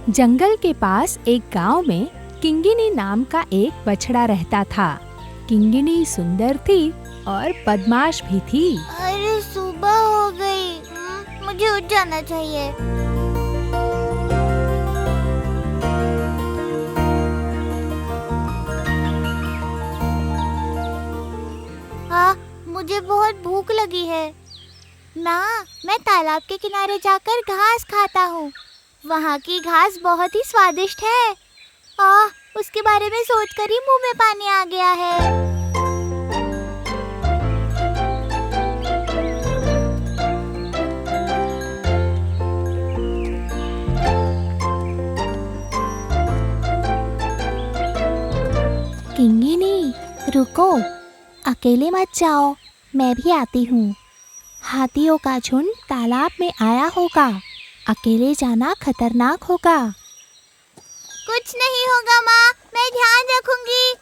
जंगल के पास एक गांव में किंगिनी नाम का एक बछड़ा रहता था। किंगिनी सुंदर थी और बदमाश भी थी। अरे सुबह हो गई, मुझे उठ जाना चाहिए। हाँ, मुझे बहुत भूख लगी है। माँ, मैं तालाब के किनारे जाकर घास खाता हूँ। वहाँ की घास बहुत ही स्वादिष्ट है। उसके बारे में सोचकर ही मुंह में पानी आ गया है। किंगिनी, रुको, अकेले मत जाओ, मैं भी आती हूँ। हाथियों का झुंड तालाब में आया होगा, अकेले जाना खतरनाक होगा। कुछ नहीं होगा माँ, मैं ध्यान रखूंगी।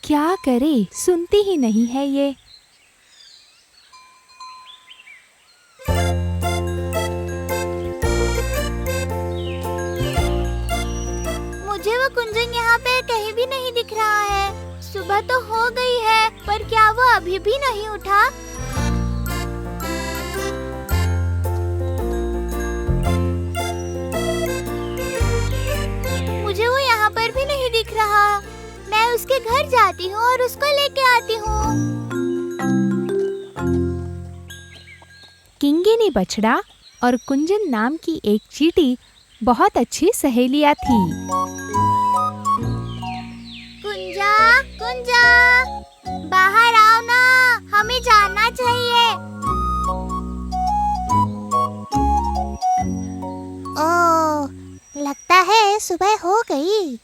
क्या करे, सुनती ही नहीं है ये। मुझे वो कुंजन यहाँ पे कहीं भी नहीं दिख रहा है। सुबह तो हो गई है, पर क्या वो अभी भी नहीं उठा? मुझे वो यहाँ पर भी नहीं दिख रहा। मैं उसके घर जाती हूँ और उसको लेके आती हूँ। किंगिनी बछड़ा और कुंजन नाम की एक चींटी बहुत अच्छी सहेलियां थी। कुंजा, कुंजा, बाहर आओ ना, हमें जाना चाहिए। ओह, लगता है सुबह हो गई।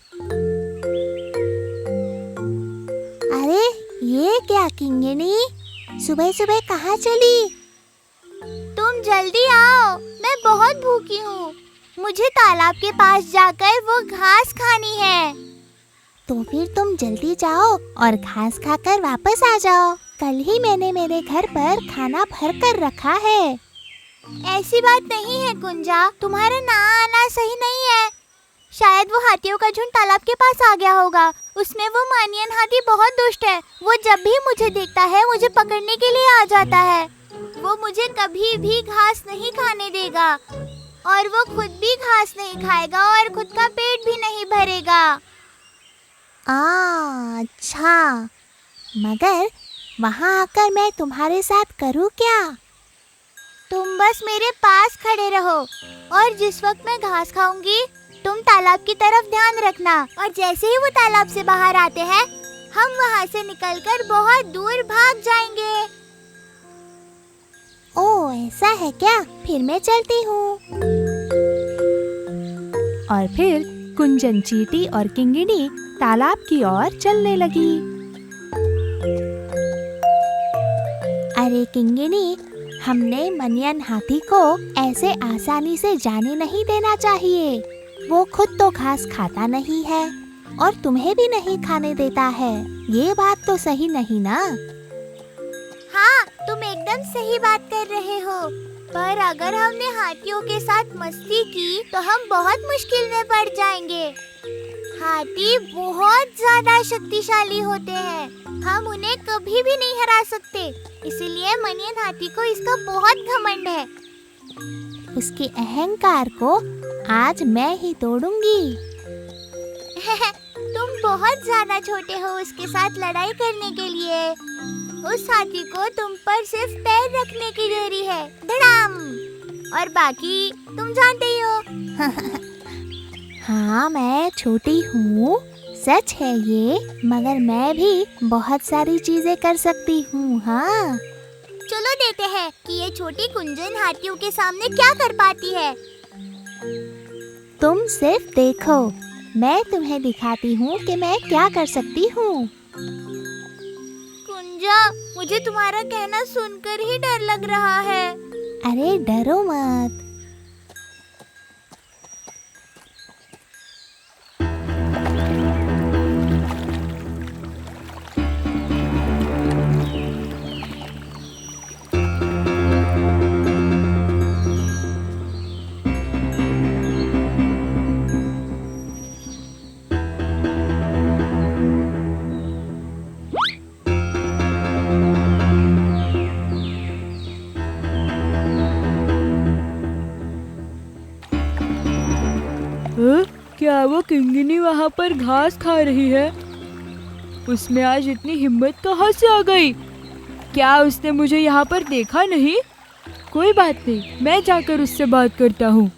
अरे ये क्या किंगिनी, सुबह सुबह कहाँ चली? तुम जल्दी आओ, मैं बहुत भूखी हूँ। मुझे तालाब के पास जाकर वो घास खानी है। तो फिर तुम जल्दी जाओ और घास खाकर वापस आ जाओ। कल ही मैंने मेरे घर पर खाना भर कर रखा है। ऐसी बात नहीं है कुंजा, तुम्हारा ना आना सही नहीं है। शायद वो हाथियों का झुंड तालाब के पास आ गया होगा। उसमें वो मानियन हाथी बहुत दुष्ट है। वो जब भी मुझे देखता है, मुझे पकड़ने के लिए आ जाता है। वो मुझे कभी भी घास नहीं खाने देगा और वो खुद भी घास नहीं खाएगा और खुद का पेट भी नहीं भरेगा। अच्छा, मगर वहाँ आकर मैं तुम्हारे साथ करूँ क्या? तुम बस मेरे पास खड़े रहो और जिस वक्त मैं घास खाऊंगी, तुम तालाब की तरफ ध्यान रखना और जैसे ही वो तालाब से बाहर आते हैं, हम वहाँ से निकलकर बहुत दूर भाग जाएंगे। ओह, ऐसा है क्या? फिर मैं चलती हूँ। और फिर कुंजन, चींटी और किंगिनी तालाब की ओर चलने लगी। अरे किंगिनी, हमने मनियन हाथी को ऐसे आसानी से जाने नहीं देना चाहिए। वो खुद तो घास खाता नहीं है और तुम्हें भी नहीं खाने देता है। ये बात तो सही नहीं ना? हाँ, तुम एकदम सही बात कर रहे हो। पर अगर हमने हाथियों के साथ मस्ती की तो हम बहुत मुश्किल में पड़ जाएंगे। हाथी बहुत ज्यादा शक्तिशाली होते हैं, हम उन्हें कभी भी नहीं हरा सकते। इसलिए मनियन हाथी को इसका बहुत घमंड है। उसके अहंकार को आज मैं ही तोड़ूंगी। तुम बहुत ज्यादा छोटे हो उसके साथ लड़ाई करने के लिए। उस हाथी को तुम पर सिर्फ पैर रखने की देरी है। धड़ाम! और बाकी तुम जानते ही हो। हाँ, मैं छोटी हूँ, सच है ये, मगर मैं भी बहुत सारी चीजें कर सकती हूँ। हाँ, चलो देखते हैं कि ये छोटी कुंजन हाथियों के सामने क्या कर पाती है। तुम सिर्फ देखो, मैं तुम्हें दिखाती हूँ कि मैं क्या कर सकती हूँ। कुंजा, मुझे तुम्हारा कहना सुनकर ही डर लग रहा है। अरे डरो मत। क्या वो किंगिनी वहाँ पर घास खा रही है? उसमें आज इतनी हिम्मत कहाँ से आ गई? क्या उसने मुझे यहाँ पर देखा नहीं? कोई बात नहीं, मैं जाकर उससे बात करता हूँ।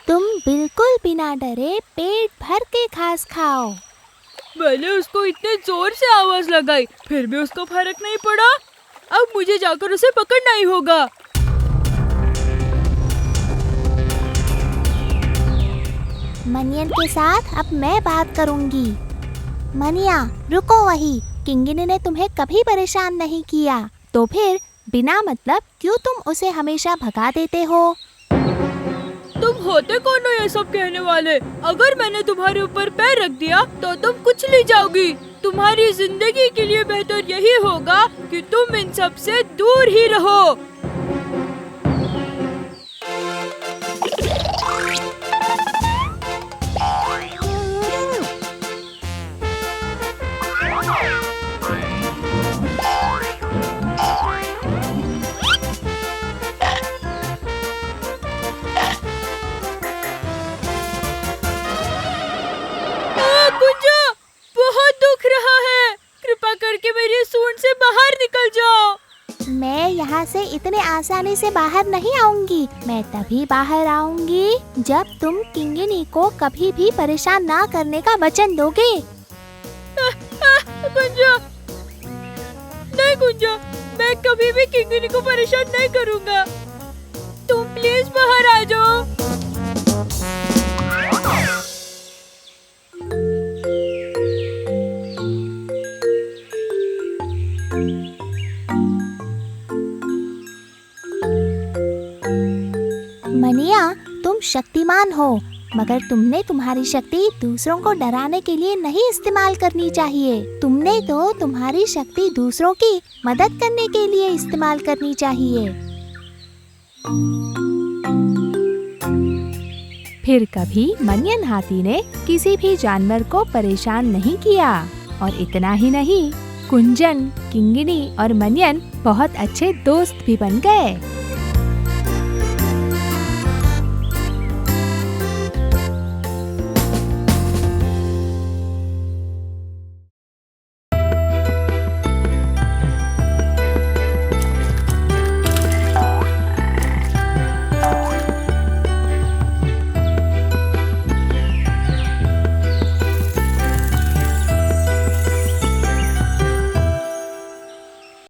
तुम बिल्कुल बिना डरे पेट भर के घास खाओ। मैंने उसको इतने जोर से आवाज लगाई, फिर भी उसको फर्क नहीं पड़ा। अब मुझे जाकर उसे पकड़ना ही होगा। मनियन के साथ अब मैं बात करूंगी। मनिया, रुको वही। किंगिनी ने तुम्हें कभी परेशान नहीं किया, तो फिर बिना मतलब क्यों तुम उसे हमेशा भगा देते हो? तुम होते कौन हो ये सब कहने वाले? अगर मैंने तुम्हारे ऊपर पैर रख दिया तो तुम कुछ नहीं जाओगी। तुम्हारी जिंदगी के लिए बेहतर यही होगा कि तुम इन सब से दूर ही रहो। मैं यहाँ से इतने आसानी से बाहर नहीं आऊंगी। मैं तभी बाहर आऊंगी जब तुम किंगिनी को कभी भी परेशान ना करने का वचन दोगे। कुंजा, नहीं कुंजा, मैं कभी भी किंगिनी को परेशान नहीं करूँगा। तुम प्लीज बाहर आ जाओ। मनिया, तुम शक्तिमान हो, मगर तुमने तुम्हारी शक्ति दूसरों को डराने के लिए नहीं इस्तेमाल करनी चाहिए। तुमने तो तुम्हारी शक्ति दूसरों की मदद करने के लिए इस्तेमाल करनी चाहिए। फिर कभी मनियन हाथी ने किसी भी जानवर को परेशान नहीं किया। और इतना ही नहीं, कुंजन, किंगिनी और मनियन बहुत अच्छे दोस्त भी बन गए।